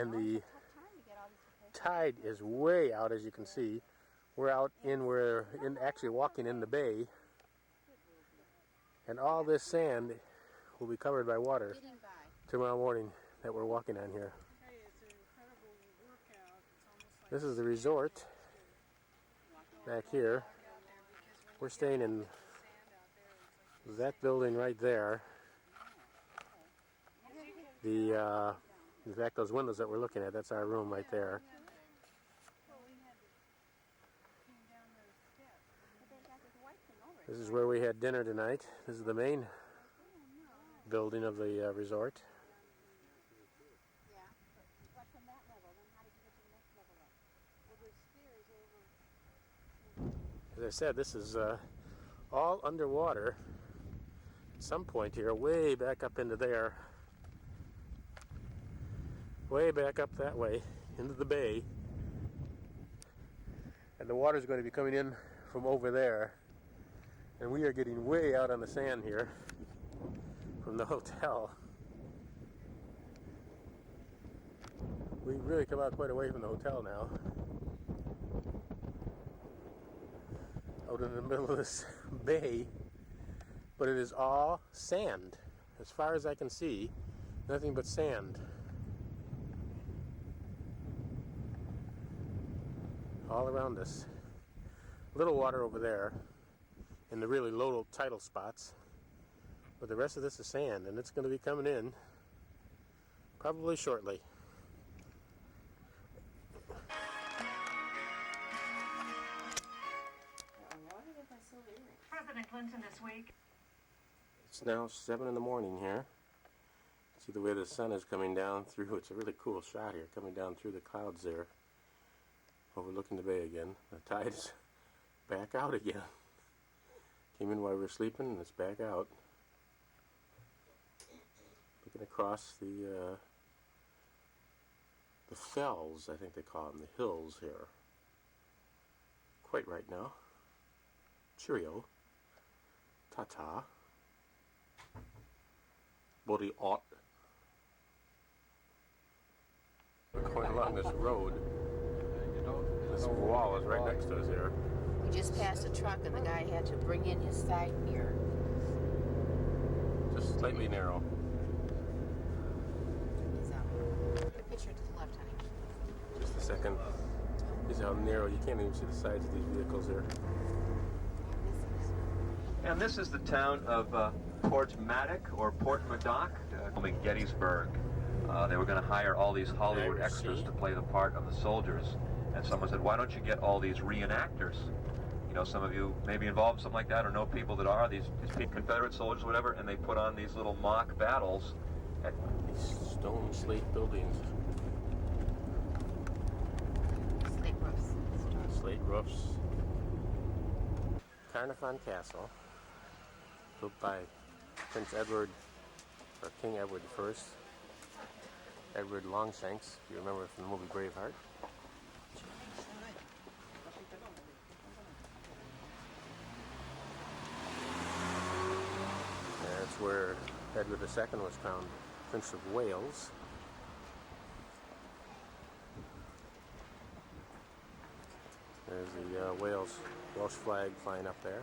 and the tide is way out, as you can see. We're actually walking in the bay, and all this sand will be covered by water tomorrow morning that we're walking on here. This is the resort back here. We're staying in that building right there. In fact, those windows that we're looking at, that's our room right there. This is where we had dinner tonight. This is the main building of the resort. As I said, this is all underwater at some point here, way back up into there. Way back up that way into the bay. And the water is going to be coming in from over there. And we are getting way out on the sand here from the hotel. We've really come out quite away from the hotel now. Out in the middle of this bay. But it is all sand. As far as I can see, nothing but sand. All around us. Little water over there in the really low tidal spots, but the rest of this is sand, and it's going to be coming in probably shortly. President Clinton this week. It's now 7 in the morning here. See the way the sun is coming down through. It's a really cool shot here, coming down through the clouds there, overlooking the bay again. The tide is back out again. Came in while we were sleeping, and it's back out. Looking across the fells, I think they call them, the hills here. Quite right now. Cheerio. Ta-ta. Body ot. We're going along this road. This wall is right next to us here. We just passed a truck and the guy had to bring in his side mirror. Just slightly narrow. He's out. Your picture to the left, honey. Just a second. See how narrow. You can't even see the sides of these vehicles here. And this is the town of Port Maddock or Port Madoc, filming Gettysburg. They were going to hire all these Hollywood extras to play the part of the soldiers. And someone said, why don't you get all these reenactors? You know, some of you may be involved in something like that or know people that are, these Confederate soldiers, whatever, and they put on these little mock battles at these stone slate buildings. Slate roofs. Slate roofs. Carnarvon Castle, built by Prince Edward, or King Edward I, Edward Longshanks, if you remember from the movie Braveheart. That's where Edward II was crowned Prince of Wales. There's the Welsh flag flying up there.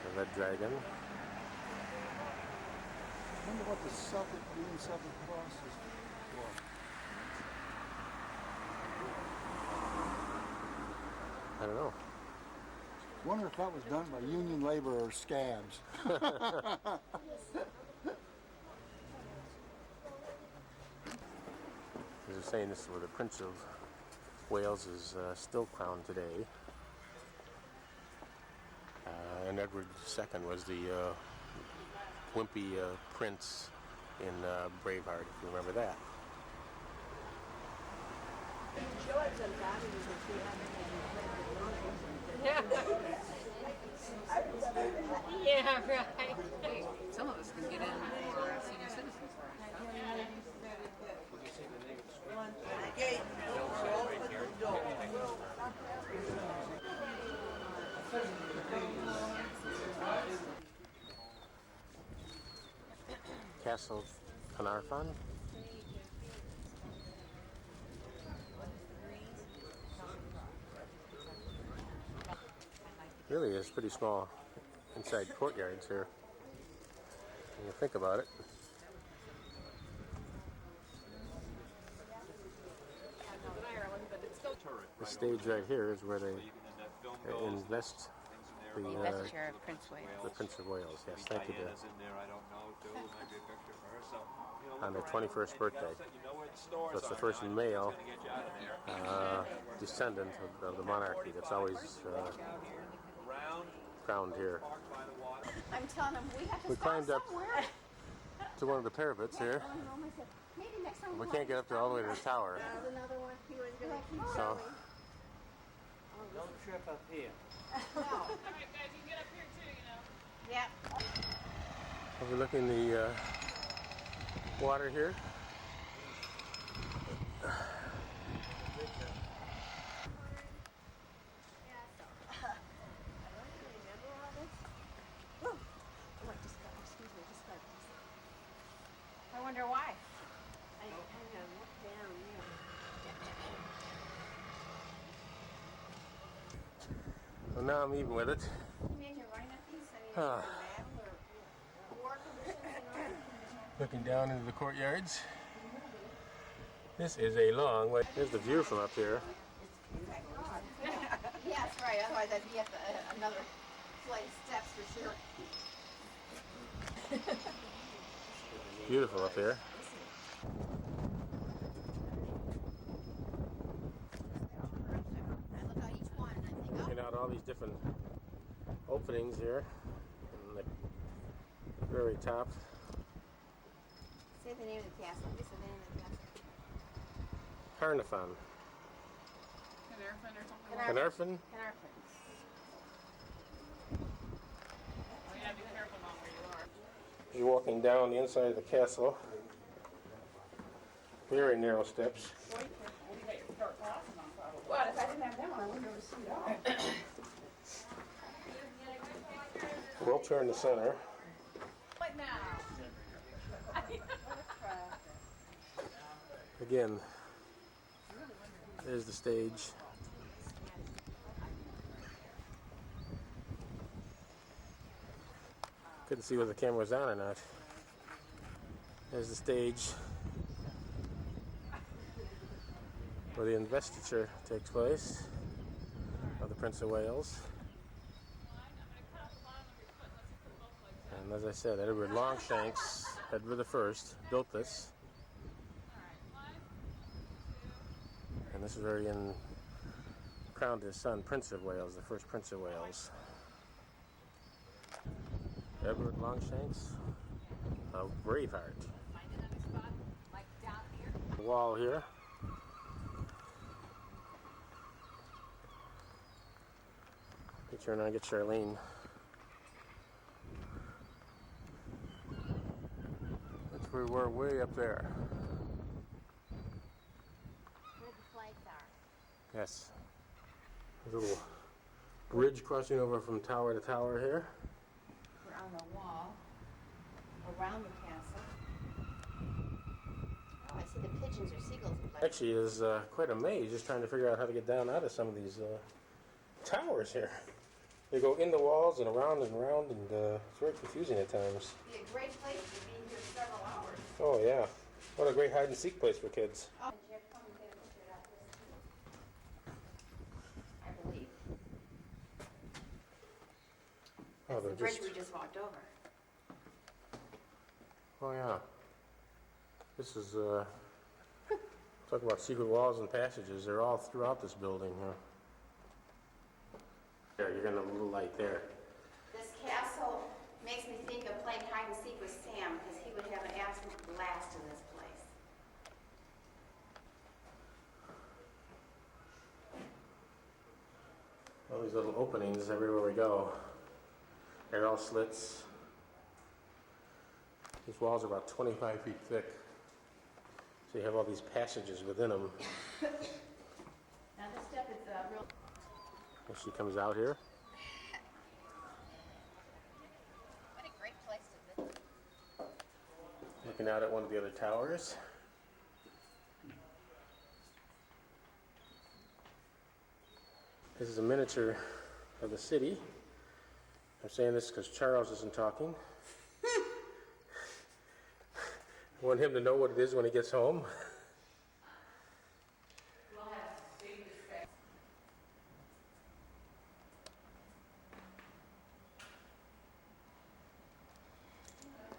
The red dragon. I wonder what the green Suffolk cross is for. I don't know. I wonder if that was done by Union labor or scabs. They're saying this is where the Prince of Wales is still crowned today. And Edward II was the wimpy prince in Braveheart, if you remember that. Yeah, right. Hey, some of us can get in for senior citizens. Castle Carnarvon. Really is pretty small inside courtyards here, when you think about it. The stage right here is where they invest the Investiture of Prince Wales. Prince of Wales. Yes, thank you, dear. On their 21st birthday. So it's the first male descendant of the monarchy that's always crowned here. I'm telling them we have to We stop climbed up somewhere. to one of the parapets here. Maybe next time We can't get up there all the way to the tower. There's another one. He was going to keep So Don't trip up here. Alright, guys, you can get up here too, you know. Yeah. overlooking the water here. I wonder why. Well, now I'm even with it. Imagine running up these. Ah. Battle or war conditions, Looking down into the courtyards. This is a long way. Here's the view from up here. Yes, right. Otherwise, I'd be at another flight of steps for sure. Beautiful up here. I look at each one and I think, Looking out all these different openings here. And the very top. say the name of the castle. What's the name of the castle? Carnarvon. Carnarvon or something. Carnarvon. Carnarvon. You gotta be careful about where you are. You're walking down the inside of the castle. Very narrow steps. What? If I didn't have that one, I wouldn't be able to see it all. Wheelchair in the center. What now? Again, there's the stage. Couldn't see whether the camera was on or not. There's the stage where the investiture takes place of the Prince of Wales. And as I said, Edward Longshanks, Edward I, built this. And this is where he crowned his son, Prince of Wales, the first Prince of Wales. Edward Longshanks of Braveheart. The wall here. Let me turn around and get Charlene. That's where we were, way up there. Where the flags are. Yes. There's a little bridge crossing over from tower to tower here. We're on the wall. Around the castle. Oh, I see the pigeons or seagulls. Actually is quite a maze just trying to figure out how to get down out of some of these towers here. They go in the walls and around, and it's very confusing at times. It'd be a great place to be here several hours. Oh yeah, what a great hide and seek place for kids. Oh, Jeff, come and get a picture of this. I believe. Oh, That's the they're bridge just, we just walked over. oh yeah. This is, talk about secret walls and passages. They're all throughout this building here. There, you're getting a little light there. This castle makes me think of playing hide and seek with Sam because he would have an absolute blast in this place. All these little openings everywhere we go. They're all slits. These walls are about 25 feet thick. So you have all these passages within them. Now this step is real. And she comes out here. What a great place to visit. Looking out at one of the other towers. This is a miniature of the city. I'm saying this because Charles isn't talking. I want him to know what it is when he gets home.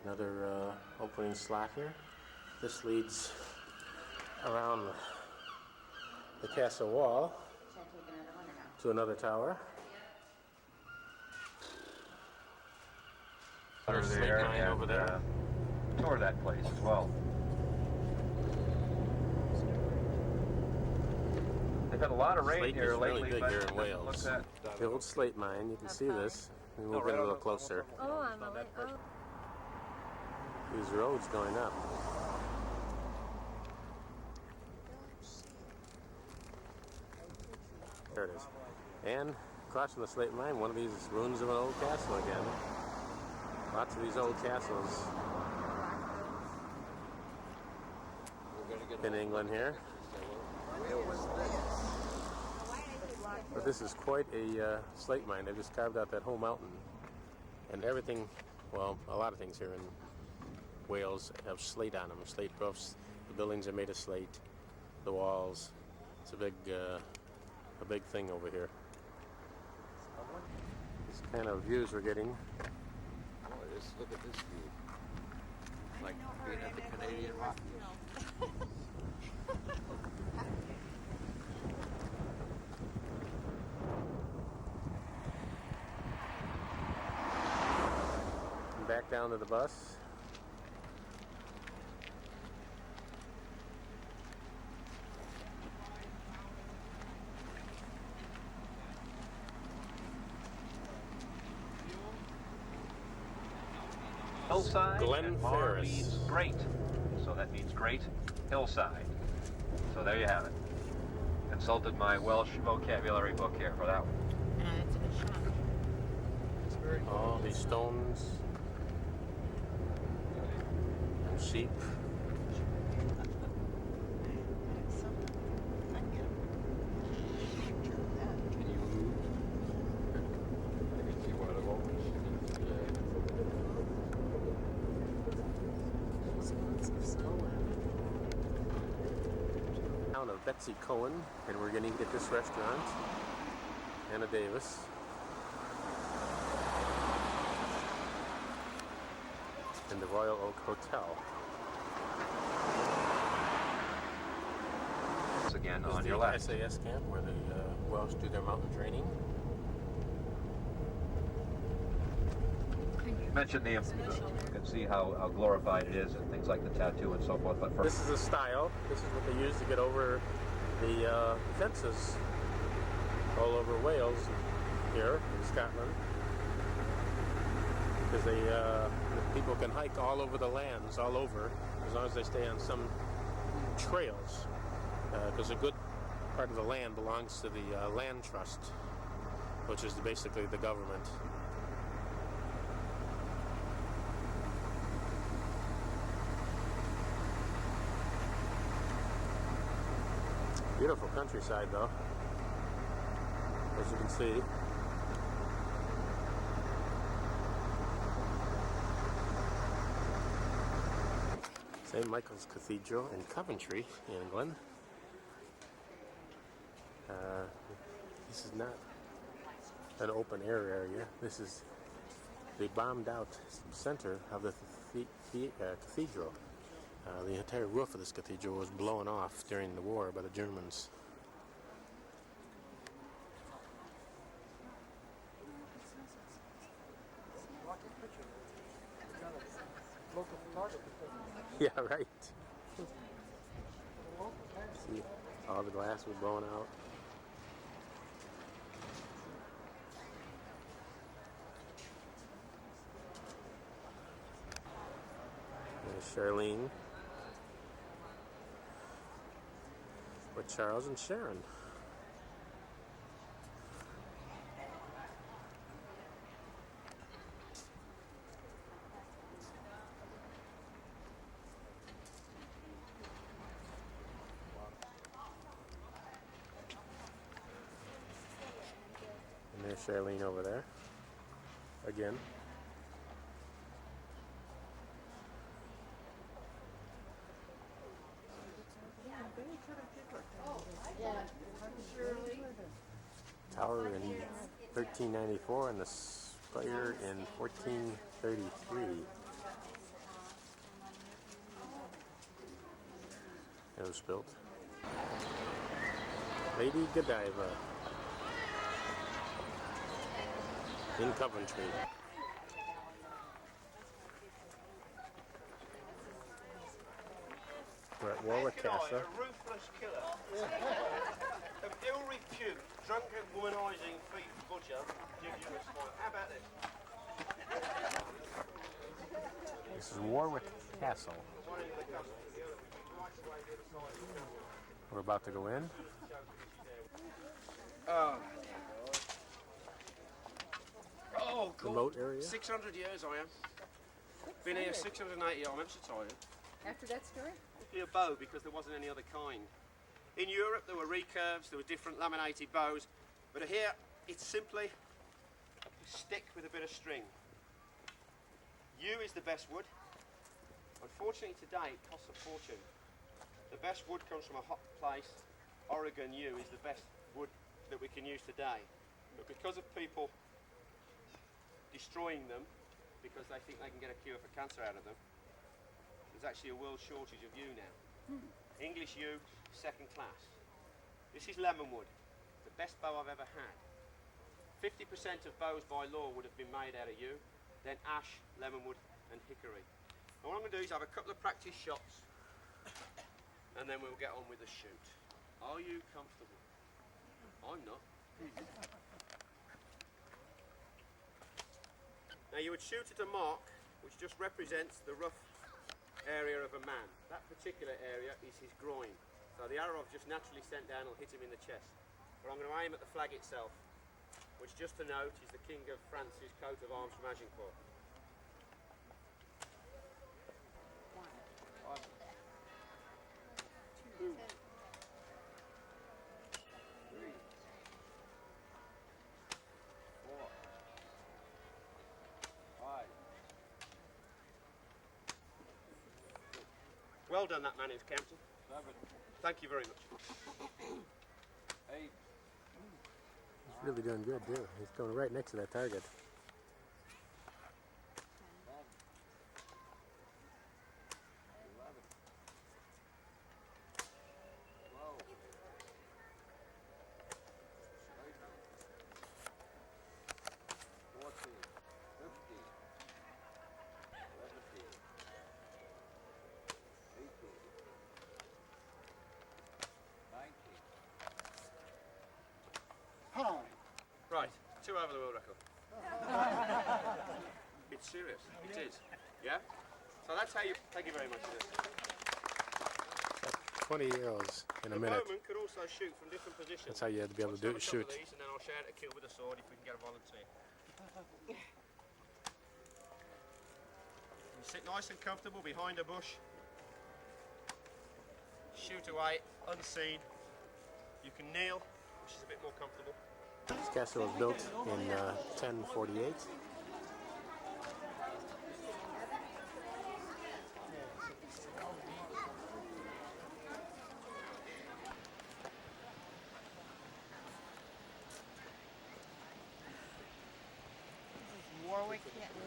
Another opening slot here. This leads around the castle wall Should I take another one or no? to another tower. Under There's there slate mine and over there. tour that place as well. They've had a lot of rain Slate here is really lately, big but here in it Wales. looks at The old slate mine, you can see this. And we'll No, get right a little on the- closer. Oh, on the way. Oh. These roads going up. There it is. And across from the slate mine, one of these ruins of an old castle again. Lots of these old castles in England here. But this is quite a slate mine. They've just carved out that whole mountain. And everything, well, a lot of things here in Wales have slate on them, slate roofs. The buildings are made of slate. The walls. It's a big thing over here. This kind of views we're getting. Look at this view. Like being at the Canadian Rockies. And back down to the bus. hillside, Glen and Mar Ferris. means great, so that means great hillside. So there you have it. Consulted my Welsh vocabulary book here for that one. It's a good shot. It's very All these stones and sheep. Town of Betsy Cohen, and we're gonna eat at this restaurant. Anna Davis. In the Royal Oak Hotel. Once again This is on the your left. SAS camp where the Welsh do their mountain training. Mentioned you can see how glorified it is and things like the tattoo and so forth. But This is a style. This is what they use to get over the fences all over Wales here in Scotland. Because the people can hike all over the lands, all over, as long as they stay on some trails. Because a good part of the land belongs to the land trust, which is basically the government. Beautiful countryside, though, as you can see. St. Michael's Cathedral in Coventry, England. This is not an open air area. This is the bombed out center of the cathedral. The entire roof of this cathedral was blown off during the war by the Germans. local photographer. Yeah, right. See, all the glass was blown out. There's Charlene with Charles and Sharon. And there's Charlene over there. again. Tower in 1394 and the spire in 1433. It was built. Lady Godiva in Coventry. We're at Warwick Castle. A ruthless killer. Of ill repute, drunken, womanizing thief butcher, give you a smile. How about this? This is Warwick Castle. We're about to go in. Oh, cool. Remote area. 600 years I am. Been here 680 years. I'm so tired. After that story? A bow because there wasn't any other kind. In Europe there were recurves, there were different laminated bows, but here it's simply a stick with a bit of string. Yew is the best wood. Unfortunately today it costs a fortune. The best wood comes from a hot place. Oregon yew is the best wood that we can use today. But because of people destroying them because they think they can get a cure for cancer out of them, there's actually a world shortage of yew now. English yew, second class. This is lemon wood, the best bow I've ever had. 50% of bows by law would have been made out of yew, then ash, lemon wood and hickory. And what I'm going to do is have a couple of practice shots and then we'll get on with the shoot. Are you comfortable? I'm not. Now you would shoot at a mark which just represents the rough area of a man. That particular area is his groin. So the arrow I've just naturally sent down will hit him in the chest. But I'm going to aim at the flag itself, which just to note is the King of France's coat of arms from Agincourt. Well done, that man is Campton. Thank you very much. Hey, He's really doing good, too. He's going right next to that target. Right, 2 over the world record. It's serious, it is. Yeah? So that's how you, thank you very much for this. 20 arrows in a The minute. bowman could also shoot from different positions. That's how you had to be able to do Let's it, have a couple shoot. of these and then I'll shout a kill with a sword if we can get a volunteer. You sit nice and comfortable behind a bush. Shoot away, unseen. You can kneel, which is a bit more comfortable. This castle was built in 1048.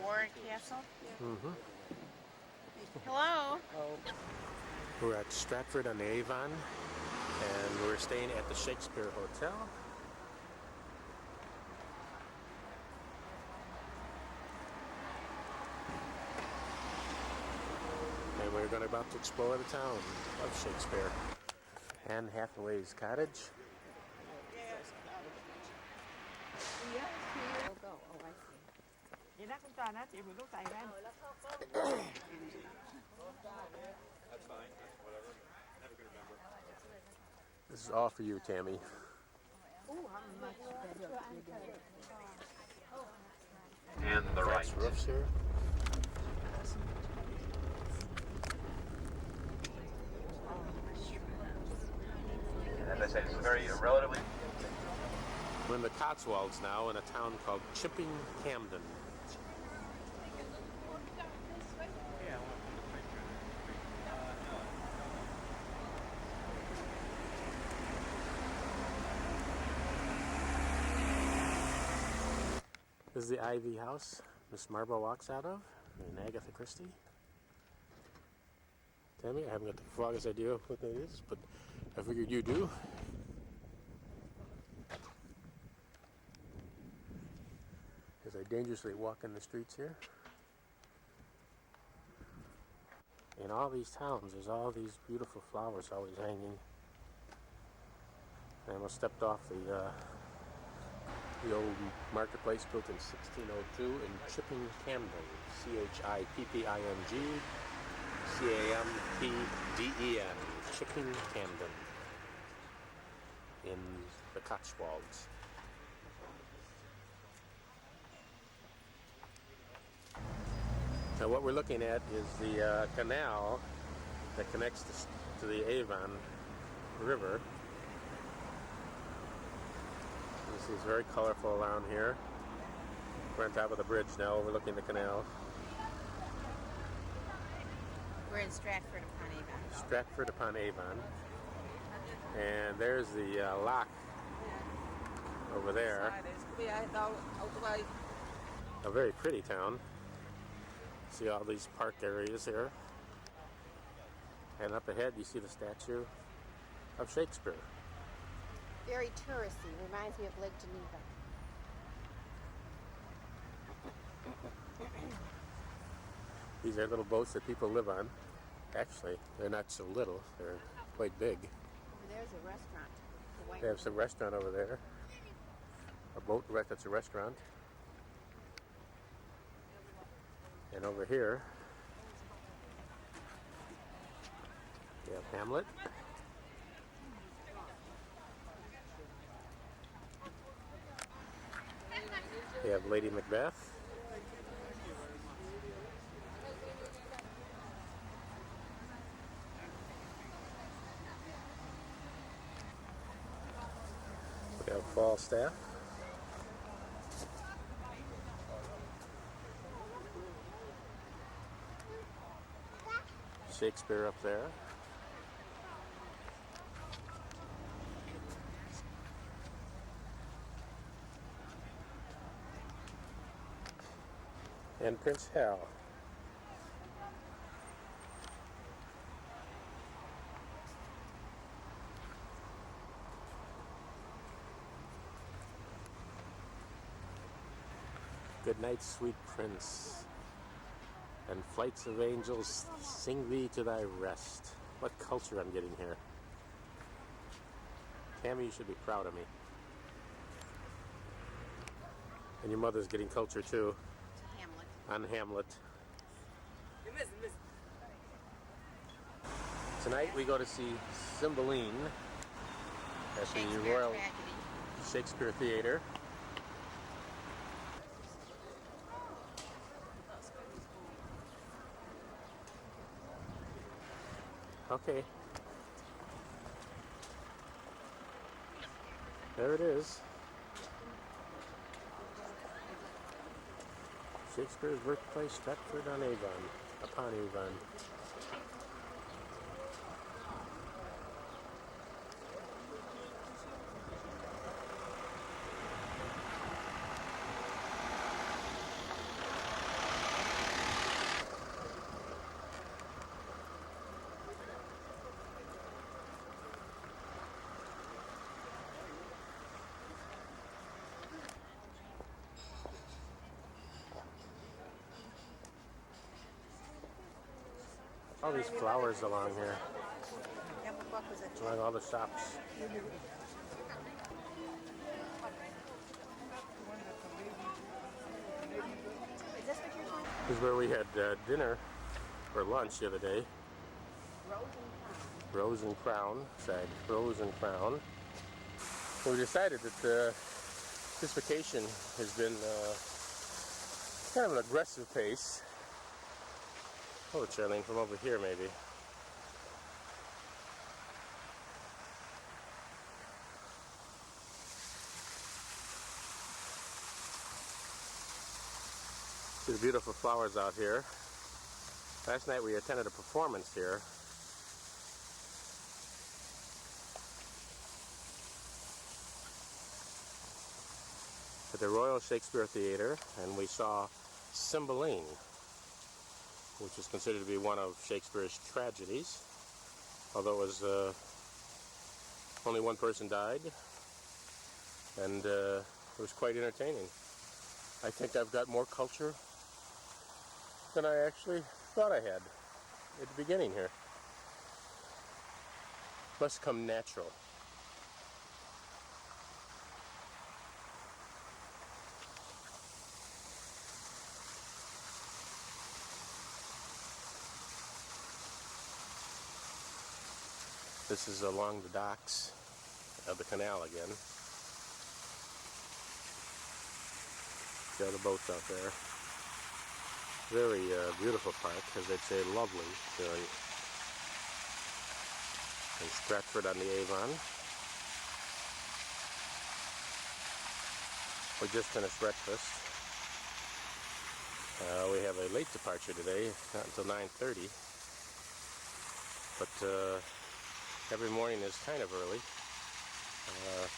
Warwick Castle? Hello? We're at Stratford on the Avon, and we're staying at the Shakespeare Hotel. And we're about to explore the town of Shakespeare. Anne Hathaway's cottage. Go. Oh, I see. This is all for you, Tammy. And the right. That's roofs here. As I said, it's very relatively. We're in the Cotswolds now in a town called Chipping Campden. This is the Ivy house Miss Marble walks out of in Agatha Christie. Tammy, I haven't got the foggiest idea of what that is, but I figured you do. As I dangerously walk in the streets here. In all these towns, there's all these beautiful flowers always hanging. I almost stepped off the old marketplace built in 1602 in Chipping Camden. Chipping Campden. Chipping Camden. In the Cotswolds. Now what we're looking at is the canal that connects to the Avon River. This is very colorful around here. We're on top of the bridge now overlooking the canal. We're in Stratford upon Avon. Stratford upon Avon. And there's the lock over there. A very pretty town. See all these park areas here. And up ahead you see the statue of Shakespeare. Very touristy. Reminds me of Lake Geneva. These are little boats that people live on. Actually, they're not so little. They're quite big. There's a restaurant. The White They have some restaurant over there. A boat that's a restaurant. And over here, we have Hamlet. We have Lady Macbeth. We have Falstaff. Shakespeare up there. And Prince Hal. Good night, sweet prince, and flights of angels sing thee to thy rest. What culture I'm getting here. Tammy, you should be proud of me. And your mother's getting culture too. Hamlet. On Hamlet. Tonight we go to see Cymbeline at the Shakespeare Royal tragedy. Shakespeare Theater. Okay. There it is. Shakespeare's birthplace, Stratford on Avon, upon Avon. All these flowers along here, Yeah, what was it? along all the shops. Is this what you're talking about? This is where we had dinner or lunch the other day. Rose and Crown. Rose and Crown. So we decided that this vacation has been kind of an aggressive pace. Oh, Charlene, from over here maybe. See the beautiful flowers out here. Last night we attended a performance here. at the Royal Shakespeare Theatre, and we saw Cymbeline, which is considered to be one of Shakespeare's tragedies, although it was only one person died, and it was quite entertaining. I think I've got more culture than I actually thought I had at the beginning here. Must come natural. This is along the docks of the canal again. The other boats out there. Very beautiful park, as they'd say, lovely. In Stratford on the Avon. We just finished breakfast. We have a late departure today, not until 9:30. But every morning is kind of early,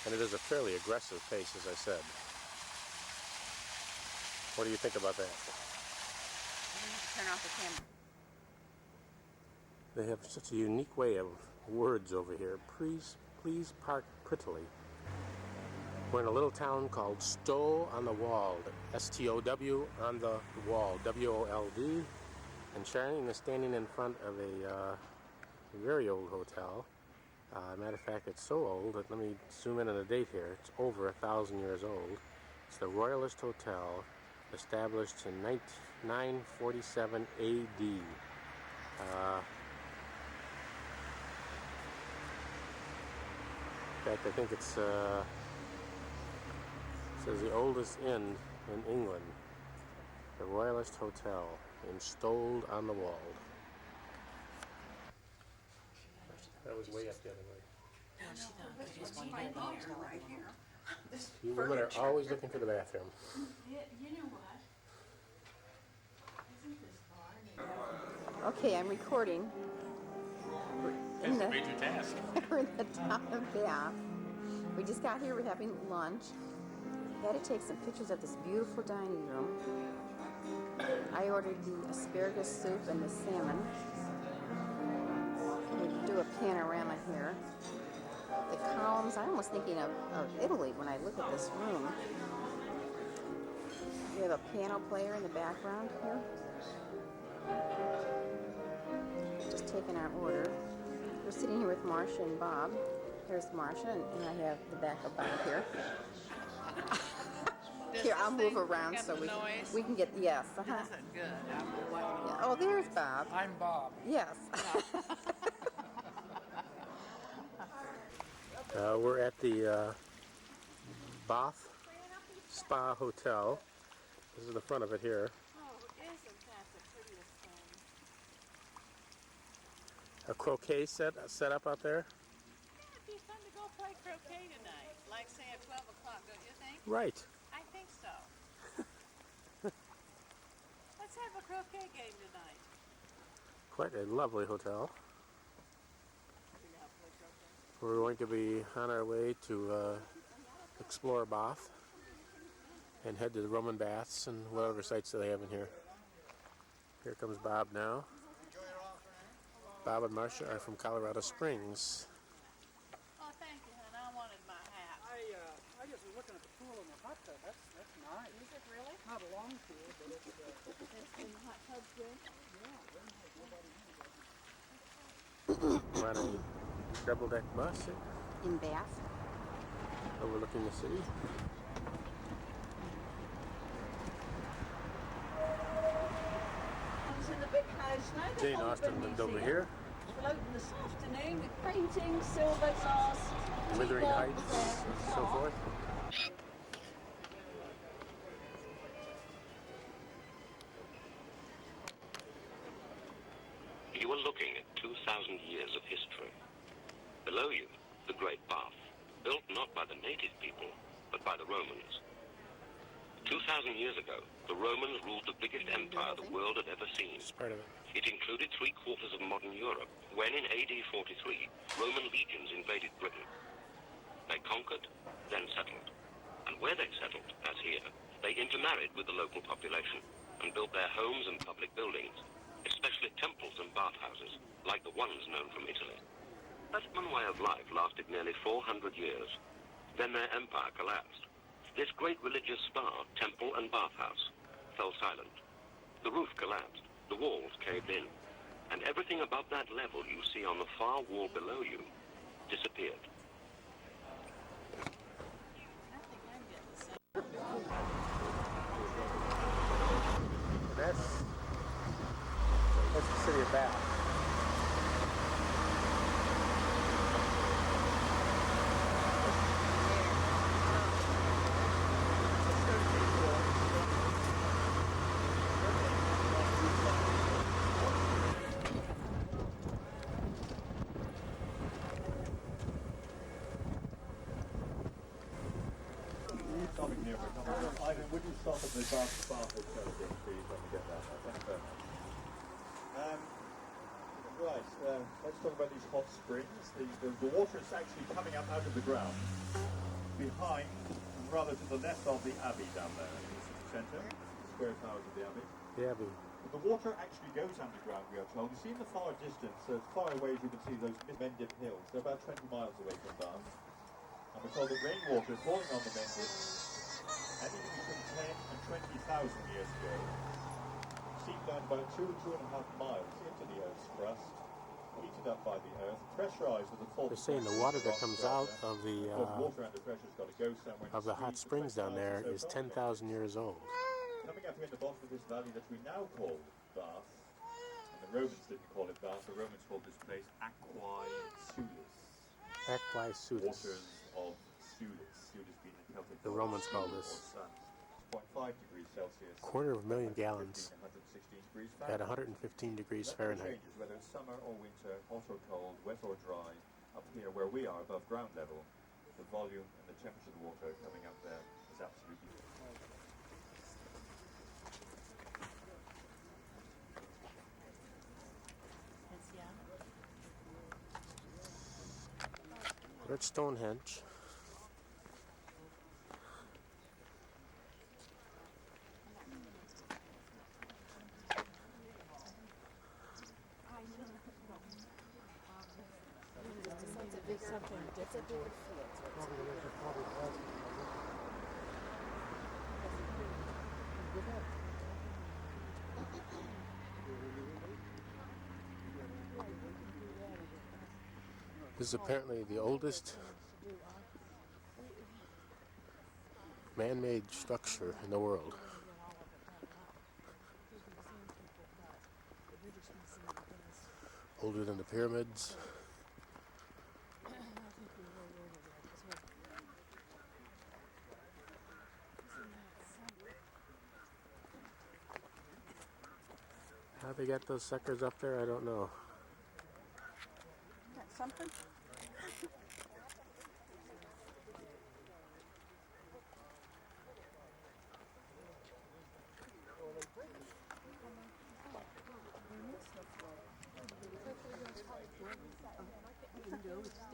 and it is a fairly aggressive pace, as I said. What do you think about that? Turn off the camera. They have such a unique way of words over here. Please park prettily. We're in a little town called Stow on the Wold. S-T-O-W on the Wold. W-O-L-D. And Charlene is standing in front of a very old hotel. Matter of fact, it's so old that, let me zoom in on the date here. It's over 1,000 years old. It's the Royalist Hotel, established in 947 AD. In fact, I think it's says the oldest inn in England, the Royalist Hotel in Stow on the Wold. That was way up the other way. You women are always looking for the bathroom. You know what? Okay, I'm recording. That's a major task. We're in the town of Bath. We just got here, we're having lunch. Got to take some pictures of this beautiful dining room. I ordered the asparagus soup and the salmon. We do a panorama here. The columns, I'm almost thinking of Italy when I look at this room. We have a piano player in the background here. Just taking our order. We're sitting here with Marcia and Bob. Here's Marcia, and I have the back of Bob here. Here, I'll move around so we can get, yes. Uh-huh. Does it good. Yeah. Oh, there's Bob. I'm Bob. Yes. We're at the Bath Spa Hotel. This is the front of it here. Oh, isn't that the prettiest thing? A croquet set up out there. Yeah, it'd be fun to go play croquet tonight. Like, say, at 12 o'clock, don't you think? Right. I think so. Let's have a croquet game tonight. Quite a lovely hotel. You know how to play croquet? We're going to be on our way to explore Bath and head to the Roman baths and whatever sites they have in here. Here comes Bob now. Bob and Marcia are from Colorado Springs. Oh, thank you, hon. I wanted my hat. I just was looking at the pool and the hot tub. That's nice. Is it really? Not a long pool, but it's And the hot tub's good? We're on a double-deck bus In Bath. overlooking the city. In the big house now. The Jane Hollywood Austen lived over Museum here. will open this afternoon with paintings, silver glass, Wuthering teapots, Heights and so forth. You are looking at 2,000 years of history. Below you, the Great Bath, built not by the native people, but by the Romans. 2,000 years ago, the Romans ruled the biggest empire the world had ever seen. It's part of it. It included 3/4 of modern Europe, when in AD 43, Roman legions invaded Britain. They conquered, then settled. And where they settled, as here, they intermarried with the local population and built their homes and public buildings, especially temples and bathhouses, like the ones known from Italy. That one way of life lasted nearly 400 years. Then their empire collapsed. This great religious spa, temple and bathhouse, fell silent. The roof collapsed, the walls caved in, and everything above that level you see on the far wall below you disappeared. That's the city of Bath. Would you stop at the bath hotel again, please, when we get there? Thanks very much. Right, let's talk about these hot springs. The water is actually coming up out of the ground behind, and rather to the left of the Abbey down there in the city centre, the square towers of the Abbey. The Abbey. But the water actually goes underground, we are told. You see in the far distance, as far away as you can see those Mendip Hills. They're about 20 miles away from Bath. And we're told that rainwater is falling on the Mendip anything between 10 and 20,000 years ago, seeped down about 2.5 miles into the Earth's crust, heated up by the Earth, pressurized with the full. They're saying the water that comes out of the water under pressure's got to go somewhere. of the hot springs down there is 10,000 years old. Coming up here in the bottom of this valley that we now call Bath, and the Romans didn't call it Bath. The Romans called this place Aquae Sulis. Aquae Sulis. Waters of Sulis. Sulis being the Celtic. The Romans called this. 0.5 degrees Celsius. Quarter of a million gallons 116 degrees at Fahrenheit. 115 degrees Fahrenheit. Changes, whether it's summer or winter, hot or cold, wet or dry. Up here where we are above ground level, the volume and the temperature of the water coming up there is absolutely different. That's Stonehenge. This is apparently the oldest man-made structure in the world. Older than the pyramids. How they got those suckers up there, I don't know. Something?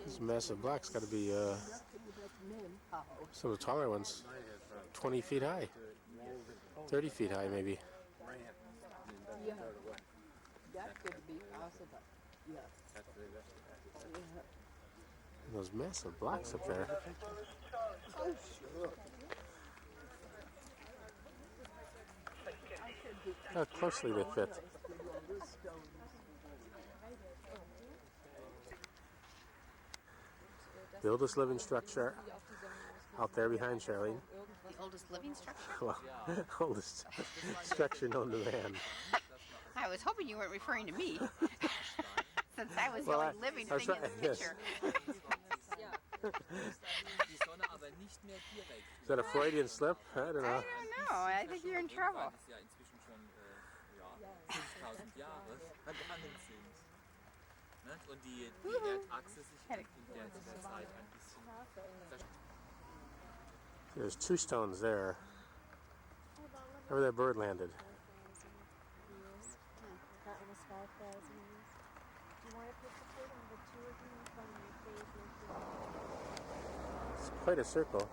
These massive blocks got to be some of the taller ones, 20 feet high, 30 feet high maybe. Yeah, that could be possible. Yeah. Those massive blocks up there. How closely they fit. The oldest living structure out there behind Charlene. The oldest living structure? Well, oldest structure known to man. I was hoping you weren't referring to me, since I was the Well, only living thing in the yes. picture. Is that a Freudian slip? I don't know. I don't know. I think you're in trouble. There's two stones there. Where that bird landed. It's quite a circle.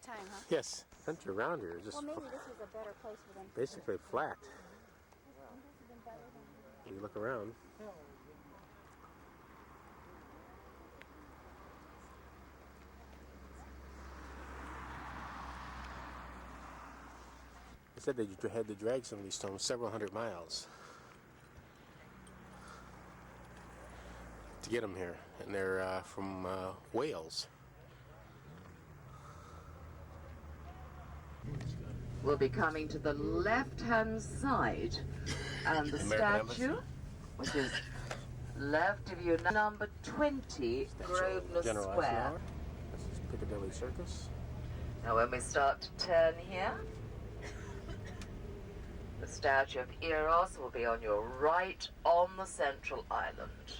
the time, huh? Yes. Country around here is just Well, maybe this was a better place for them. basically flat. You look around. They said that you had to drag some of these stones several hundred miles to get them here, and they're from Wales. We'll be coming to the left-hand side, and the statue, which is left of you, number 20, Grosvenor Square. This is Piccadilly Circus. Now when we start to turn here, the statue of Eros will be on your right on the central island.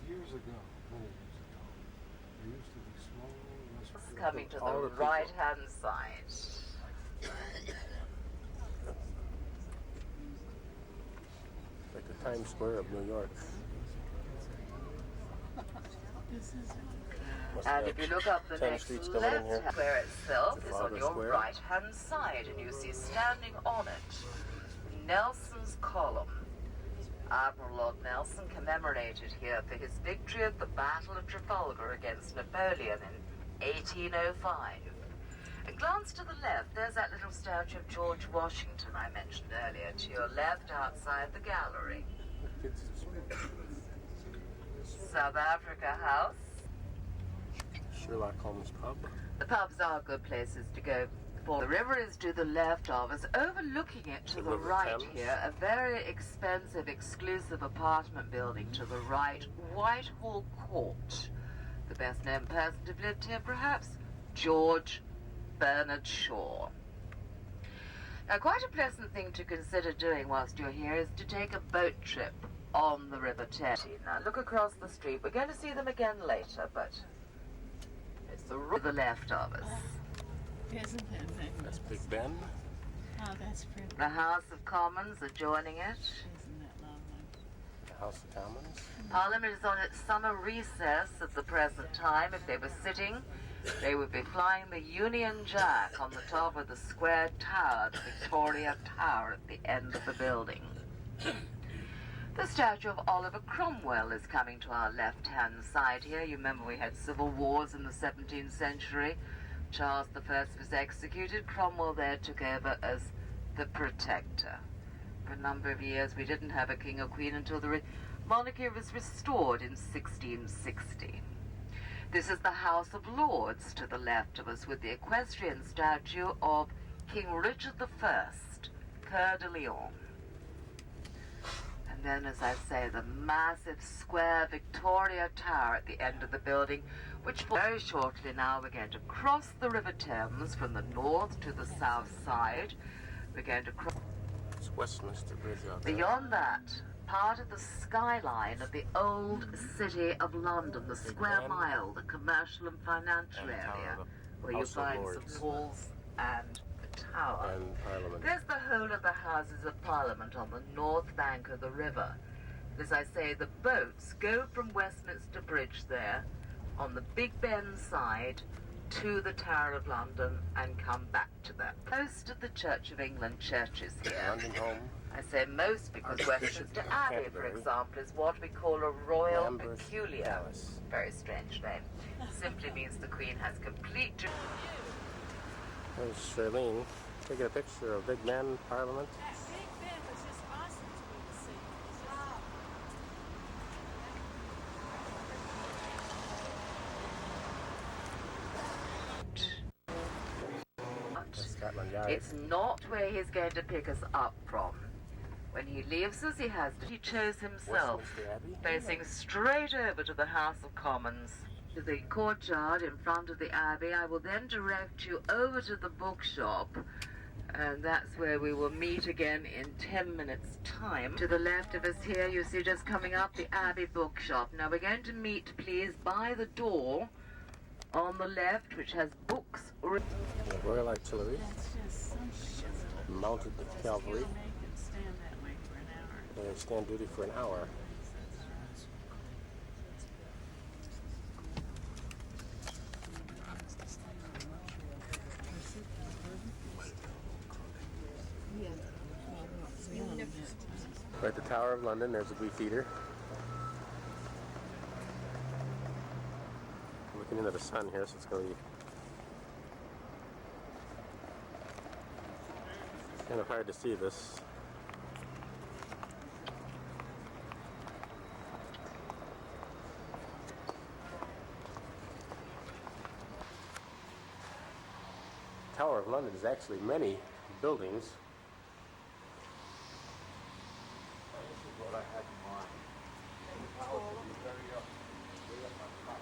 Years ago, many years ago, there used to be small restaurants. Coming to the right-hand side. Like the Times Square of New York. And if you look up the next left square itself is on your right-hand side, and you see standing on it Nelson's column. Admiral Lord Nelson commemorated here for his victory at the Battle of Trafalgar against Napoleon in 1805. And glance to the left, there's that little statue of George Washington I mentioned earlier, to your left outside the gallery. South Africa House. Sherlock Holmes pub. The pubs are good places to go. For the river is to the left of us, overlooking it to the right here, a very expensive, exclusive apartment building to the right, Whitehall Court. The best known person to have lived here, perhaps, George Bernard Shaw. Now, quite a pleasant thing to consider doing whilst you're here is to take a boat trip on the River Thames. Now, look across the street. We're going to see them again later, but it's the river left of us. Isn't that nice? That's Big Ben. Oh, that's pretty. The House of Commons adjoining it. Isn't that lovely? The House of Commons. Parliament is on its summer recess at the present time. If they were sitting, they would be flying the Union Jack on the top of the square tower, the Victoria Tower at the end of the building. The statue of Oliver Cromwell is coming to our left-hand side here. You remember we had civil wars in the 17th century. Charles I was executed. Cromwell there took over as the protector. For a number of years we didn't have a king or queen until the monarchy was restored in 1660. This is the House of Lords to the left of us, with the equestrian statue of King Richard I, Coeur de Lion. And then, as I say, the massive square Victoria Tower at the end of the building, which very shortly now we're going to cross the River Thames from the north to the south side. We're going to cross. It's Westminster Bridge out there. Beyond that, part of the skyline of the old city of London, the Square Mile, the commercial and financial area, where you find St Paul's and the Tower. And Parliament. There's the whole of the Houses of Parliament on the north bank of the river. As I say, the boats go from Westminster Bridge there, on the Big Ben side, to the Tower of London and come back to that. Most of the Church of England churches here. London Home. I say most because Westminster Abbey, for example, is what we call a royal peculiar. Very strange name. Simply means the Queen has complete. There's Charlene taking a picture of Big Ben, Parliament. That Big Ben was just awesome to me to see. Scotland Yard. It's not where he's going to pick us up from. When he leaves us, he chose himself, facing straight over to the House of Commons, to the courtyard in front of the Abbey. I will then direct you over to the bookshop, and that's where we will meet again in 10 minutes' time. To the left of us here, you see just coming up the Abbey bookshop. Now we're going to meet, please, by the door on the left, which has books. The Royal Artillery. That's just some shit. Mounted Cavalry. Make him stand that way for an hour. They stand duty for an hour. We're at the Tower of London. There's a Beefeater. Looking into the sun here, so it's going to be kind of hard to see this. Tower of London is actually many buildings. This is what I had in mind. The tower should be very up, way up on top.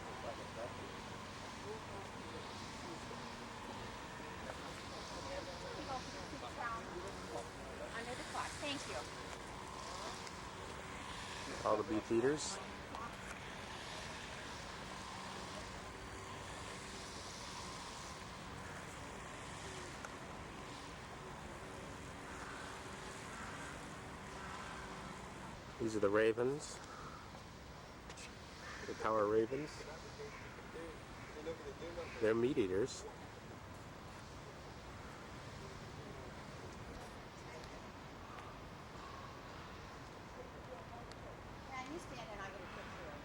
Almost like a bedroom. Under the clock. Thank you. All the Beefeaters. These are the ravens, the Tower Ravens. They're meat eaters. Can you stand and I get a picture?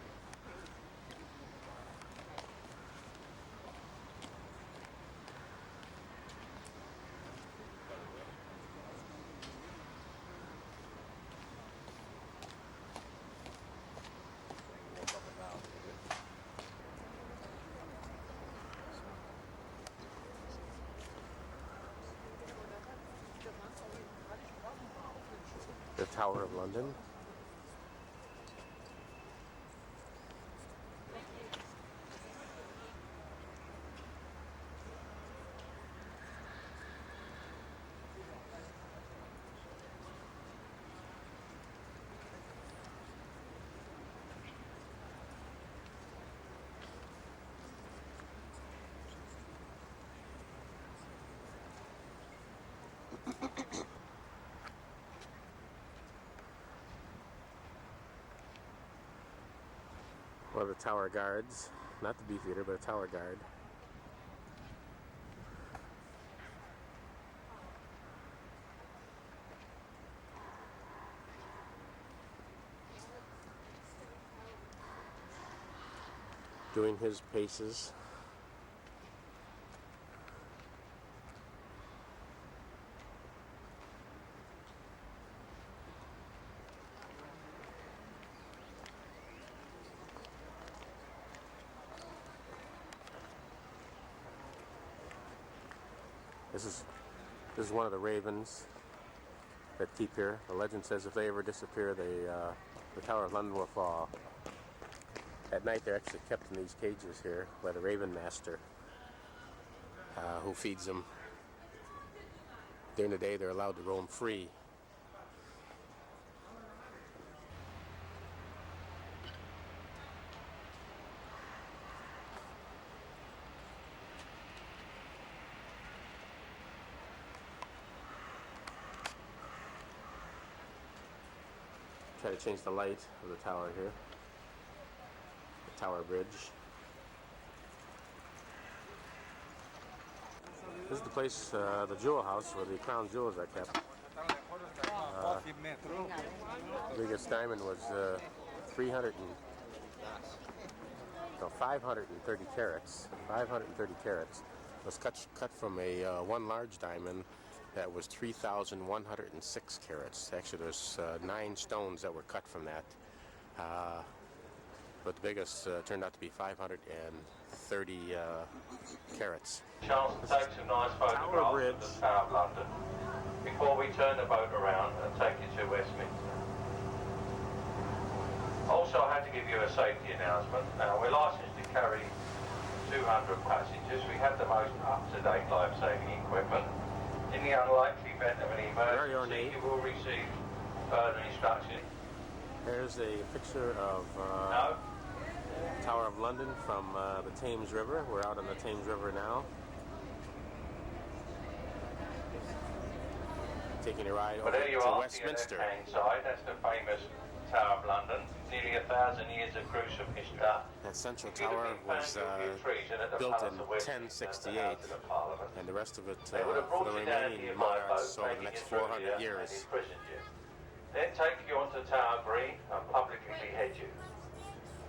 The Tower of London. One of the tower guards, not the Beefeater, but a tower guard. Doing his paces. This is one of the ravens that keep here. The legend says if they ever disappear, the Tower of London will fall. At night, they're actually kept in these cages here by the Raven Master, who feeds them. During the day, they're allowed to roam free. Try to change the light of the tower here. The Tower Bridge. This is the place, the jewel house, where the crown jewels are kept. The biggest diamond was 530 carats. 530 carats. It was cut from a one large diamond that was 3,106 carats. Actually, there's 9 stones that were cut from that. But the biggest turned out to be 530 carats. Chance to take some nice photographs of the Tower of London before we turn the boat around and take you to Westminster. Also, I had to give you a safety announcement. Now, we're licensed to carry 200 passengers. We have the most up-to-date life-saving equipment. In the unlikely event of an emergency, you will receive further instruction. There's a picture of Tower of London from the Thames River. We're out on the Thames River now. Taking a ride over But there you to are, Westminster. To your left-hand side, that's the famous Tower of London. Nearly 1,000 years of gruesome history. That central tower was built in 1068, and the rest of it for the remaining monarchs over the next 400 years. then take you onto Tower Green and publicly behead you.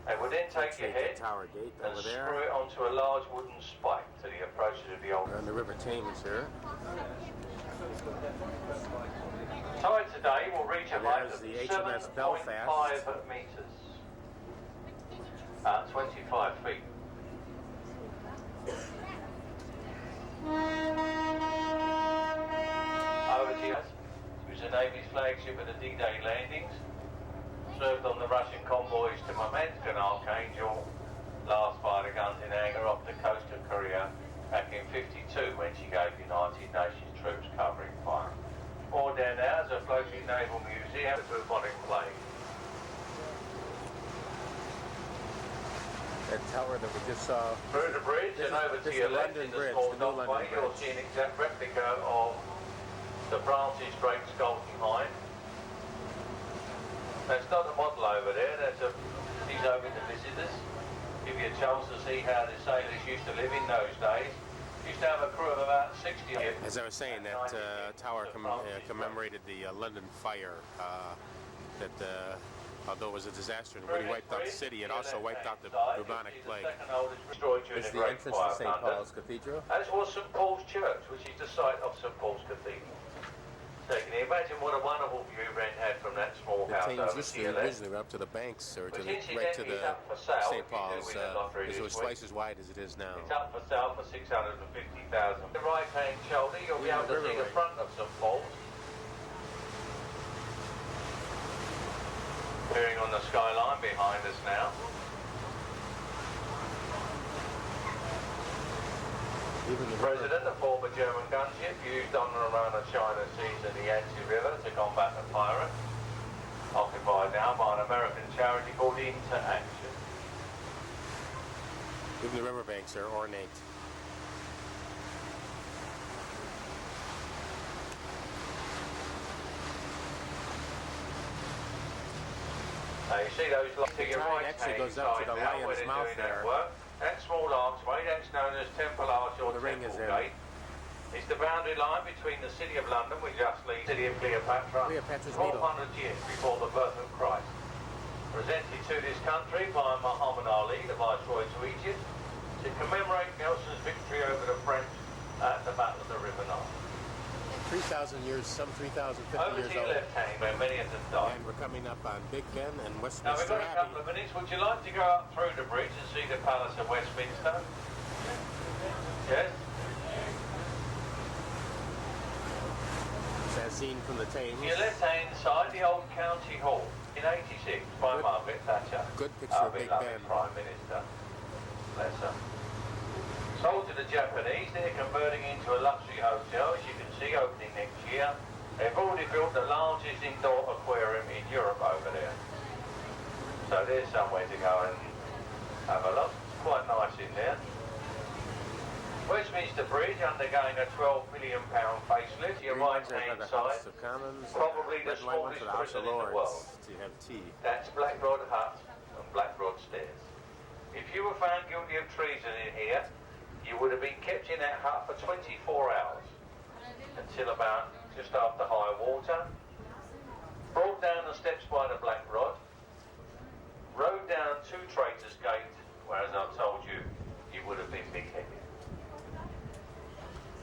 They would then take your head Tower Gate and over screw there. it onto a large wooden spike to the approaches of the old... We're on the River Thames here. Tide today will reach a And height there's of the HMS 7.5 Belfast. metres. 25 feet. Over to you. It was the Navy's flagship at the D-Day landings. Served on the Russian convoys to Murmansk and Archangel. Last fired a guns in anger off the coast of Korea back in '52 when she gave United Nations troops covering fire. Moored there now is a floating naval museum with bubonic plague. That tower that we just saw. Through the bridge and over to your left in the small dockway, you'll see an exact replica of the Francis Drake skulking hind. That's not a model over there, he's open to visitors. Give you a chance to see how the sailors used to live in those days. Used to have a crew of about 60 of you. As I was saying, that tower commemorated the London fire. Although it was a disaster and really wiped out the city, it also wiped out the bubonic plague. It's the entrance to St. Paul's Cathedral. As was St. Paul's Church, which is the site of St. Paul's Cathedral. So can you imagine what a wonderful view Brent had from that small house The Thames over used to your to left? originally go up to the banks, or to Which right to the incidentally is up for sale St. if you do Paul's. win the lottery It this was week. twice as wide as it is now. It's up for sale for $650,000. The right-hand shoulder, you'll be able to see the front of St. Paul's. Appearing on the skyline behind us now. Even the President, a former German gunship used on and around the China Seas and the Yangtze River to combat the pirate. Occupied now by an American charity called Interaction. Even the riverbanks are ornate. Now you see those lights to your Tide right actually hand goes up to side the now where lion's they're mouth doing that there. work. That small archway, that's known as Temple Arch or The ring is Temple in. Gate. It's the boundary line between the City of London, which just leaves the City of Cleopatra, Cleopatra's Needle. 1200 years before the birth of Christ. Presented to this country by Muhammad Ali, the Viceroy to Egypt, to commemorate Nelson's victory over the French at the Battle of the River Nile. 3,000 years, some 3,050 Over years to your old. left hand, where many of them died. And we're coming up on Big Ben and Now we've Westminster got a Abbey. couple of minutes. Would you like to go up through the bridge and see the Palace of Westminster? Yes? As seen from the Thames. To your left-hand side, the old County Hall in '86 by Margaret Thatcher. Good picture Our of Big beloved Ben. Prime Minister. Bless her. Sold to the Japanese, they're converting into a luxury hotel, as you can see, opening next year. They've already built the largest indoor aquarium in Europe over there. So there's somewhere to go and have a look. It's quite nice in there. Westminster Bridge undergoing a £12 million facelift. Your right-hand the side, House of Commons, probably the red and white one smallest for the House prison of in the world. Lords to have tea. That's Blackrod Hut and Blackrod Stairs. If you were found guilty of treason in here, you would have been kept in that hut for 24 hours until about just after high water, brought down the steps by the Black Rod, rode down to Traitors Gate, where, as I've told you, you would have been beheaded.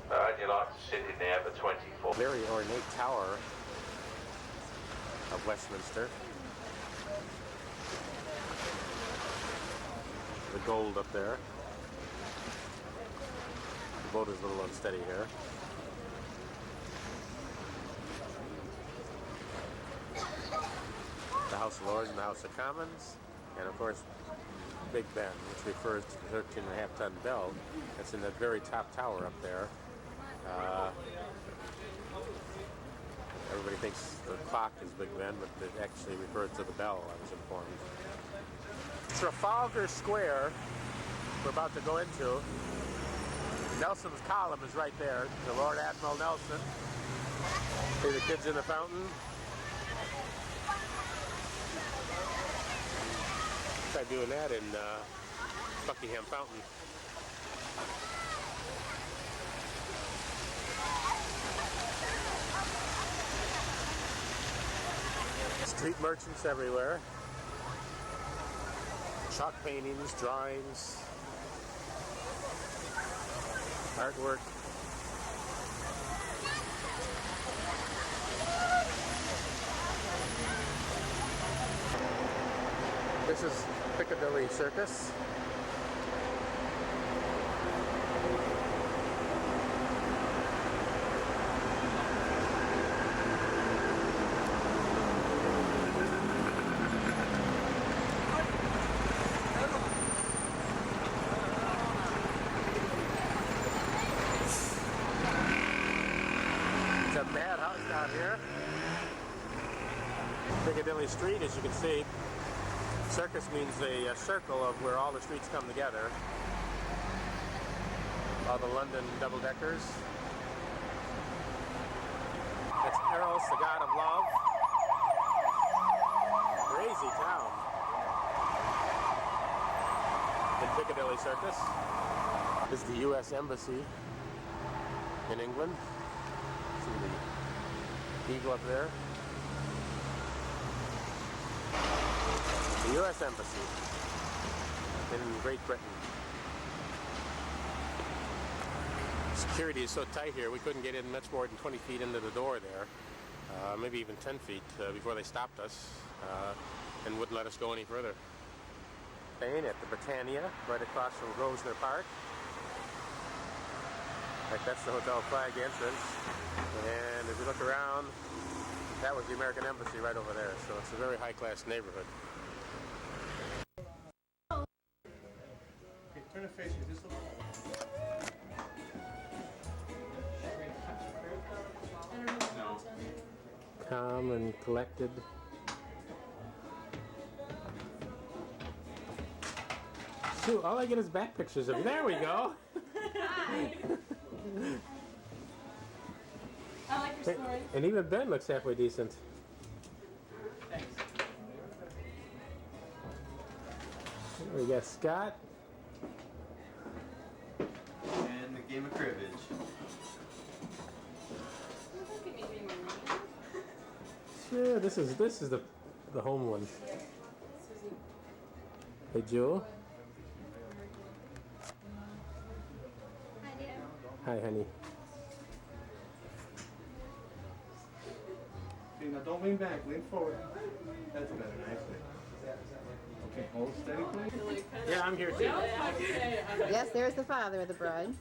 So how'd you like to sit in there for 24? Very ornate tower of Westminster. The gold up there. The boat is a little unsteady here. The House of Lords and the House of Commons, and of course Big Ben, which refers to the 13.5-ton bell that's in the very top tower up there. Everybody thinks the clock is Big Ben, but it actually refers to the bell, I was informed. Trafalgar Square, we're about to go into. Nelson's column is right there, the Lord Admiral Nelson. See the kids in the fountain? Tried doing that in Buckingham Fountain. Street merchants everywhere. Chalk paintings, drawings, artwork. This is Piccadilly Circus. It's a madhouse down here. Piccadilly Street, as you can see. Circus means a circle of where all the streets come together. All the London double-deckers. It's Eros, the god of love. Crazy town. In Piccadilly Circus. This is the U.S. Embassy in England. See the eagle up there. The U.S. Embassy in Great Britain. Security is so tight here, we couldn't get in much more than 20 feet into the door there, maybe even 10 feet before they stopped us and wouldn't let us go any further. Staying at the Britannia, right across from Grosvenor Park. In fact, that's the Hotel Flag entrance. And if you look around, that was the American Embassy right over there, so it's a very high-class neighborhood. Turn it face you just a little. No. Calm and collected. Shoot, all I get is back pictures of you. There we go. Hi. I like your story. And even Ben looks halfway decent. Thanks. We got Scott. And the game of cribbage. Sure, this is the home one. Hey, Jewel. Hi, dear. Hi, honey. Okay, now don't lean back, lean forward. That's better, nicely. Okay, hold steady, please. Yeah, I'm here too. Yes, there's the father of the bride.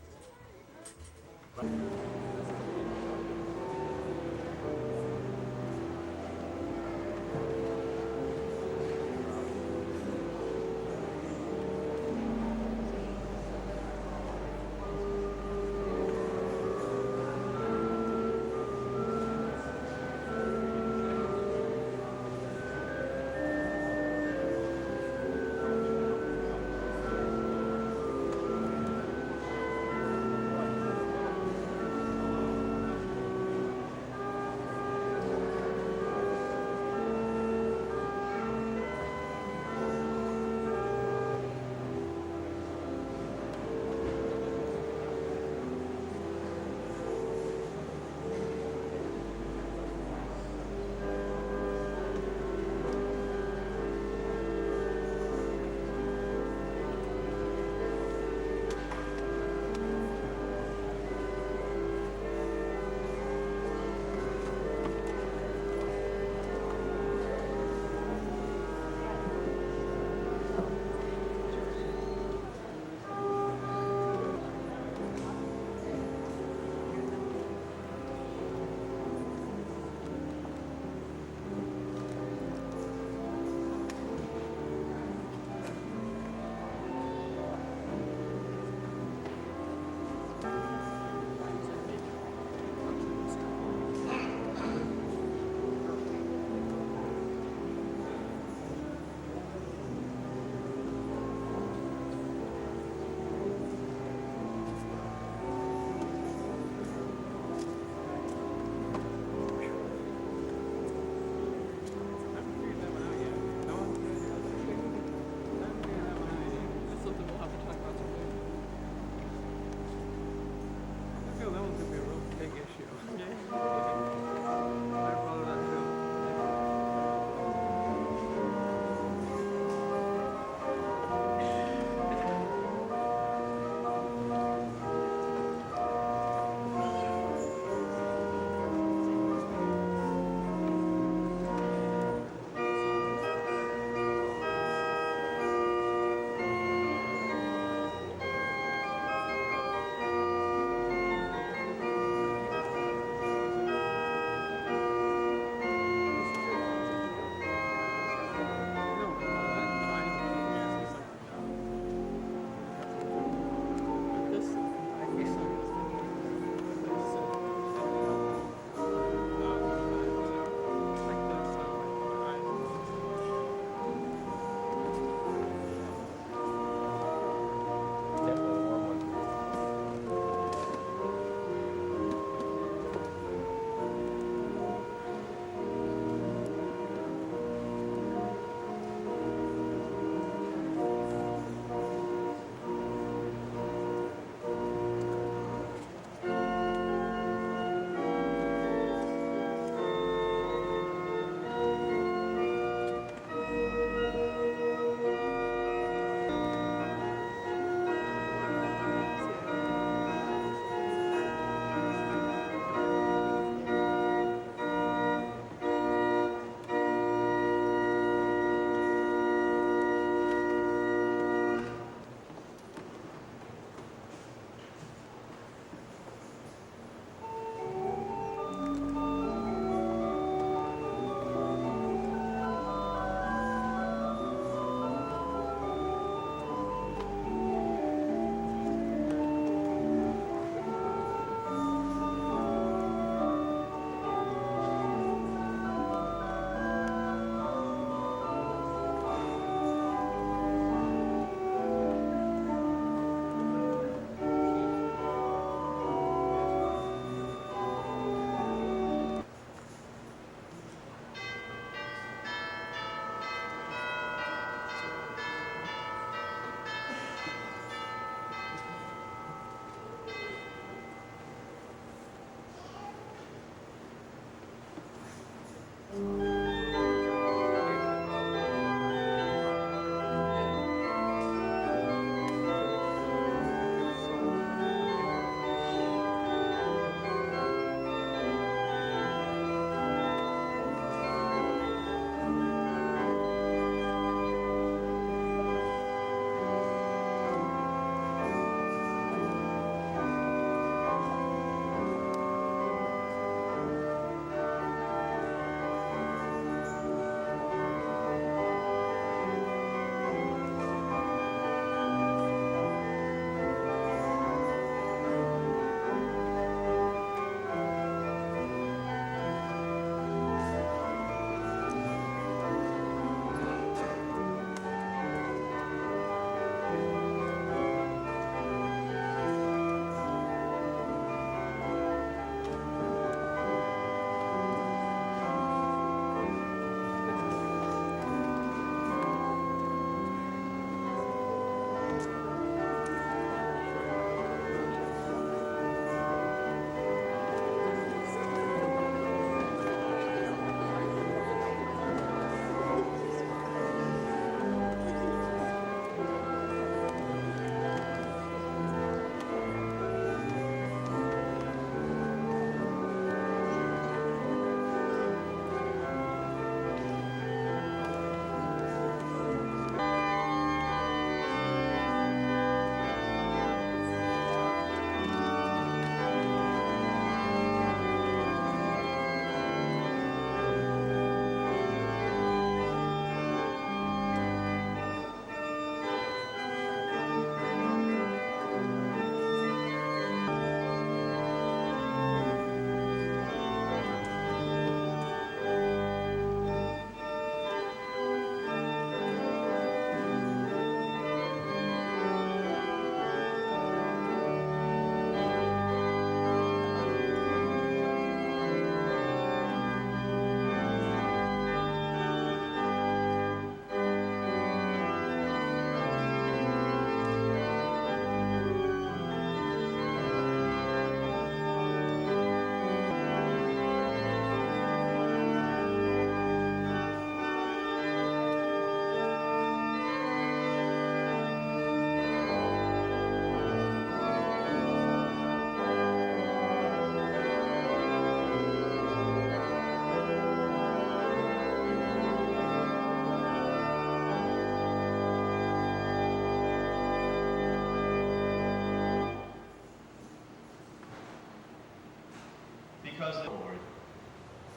President, Lord.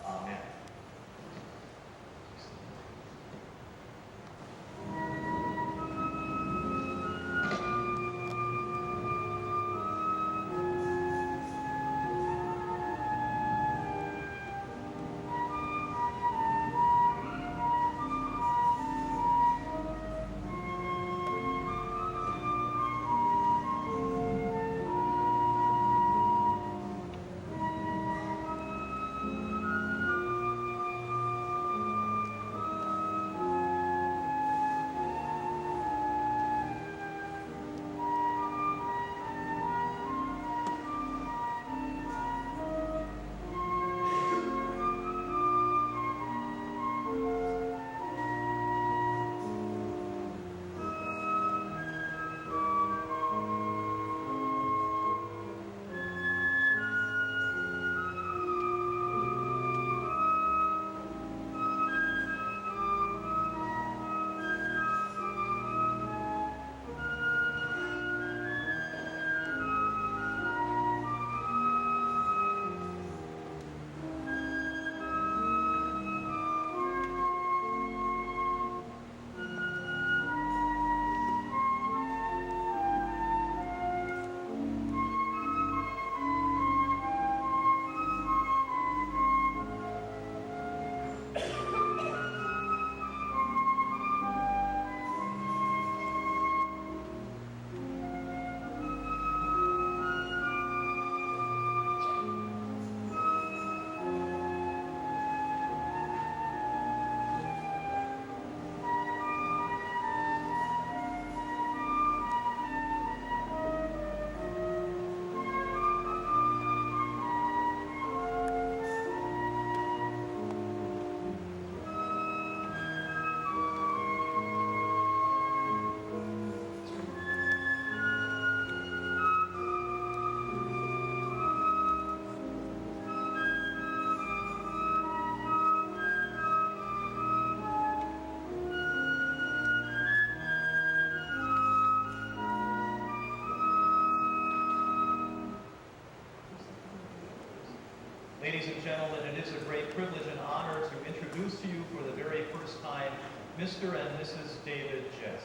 Amen. Ladies and gentlemen, it is a great privilege and honor to introduce to you for the very first time Mr. and Mrs. David Jess.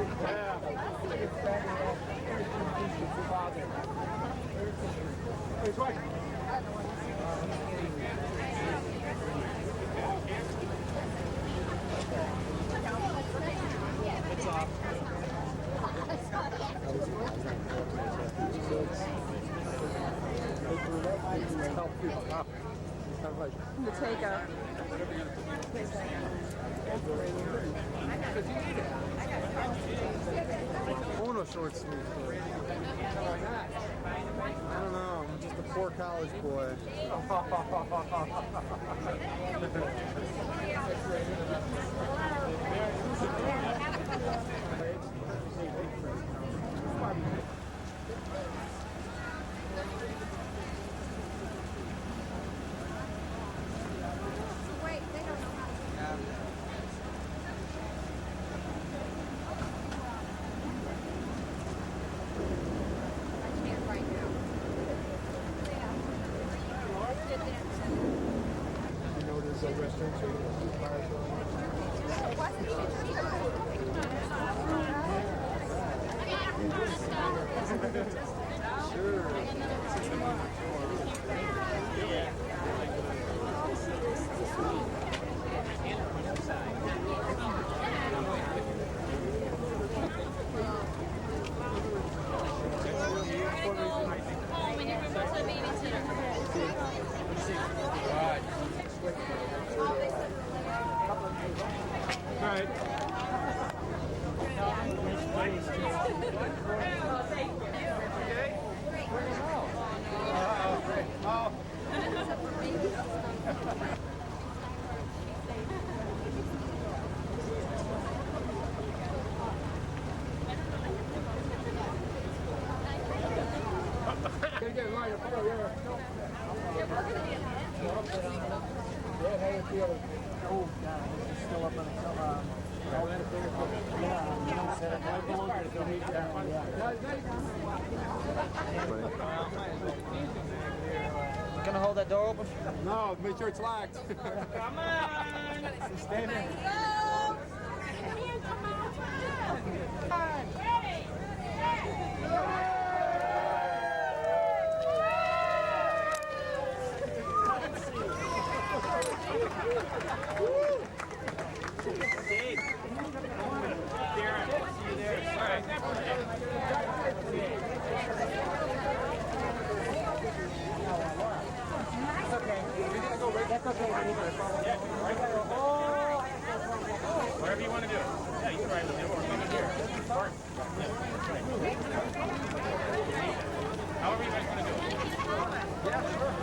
It's off. The takeout. Polo short sleeve. I don't know. I'm just a poor college boy. You know, there's a restaurant Gonna hold that door open? No, make sure it's locked. Come on! Stand in. Whatever you want to do. Yeah, you can ride with him or come in here. However you guys want to do it. Yeah, sure.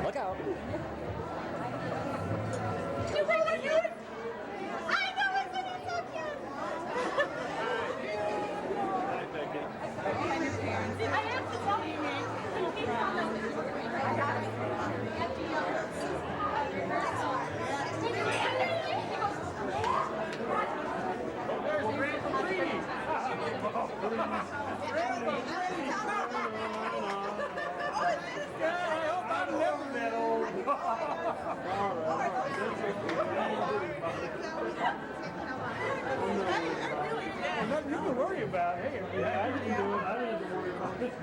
Look out. Nothing you can worry about. Hey, I didn't do it. I didn't have to worry about it.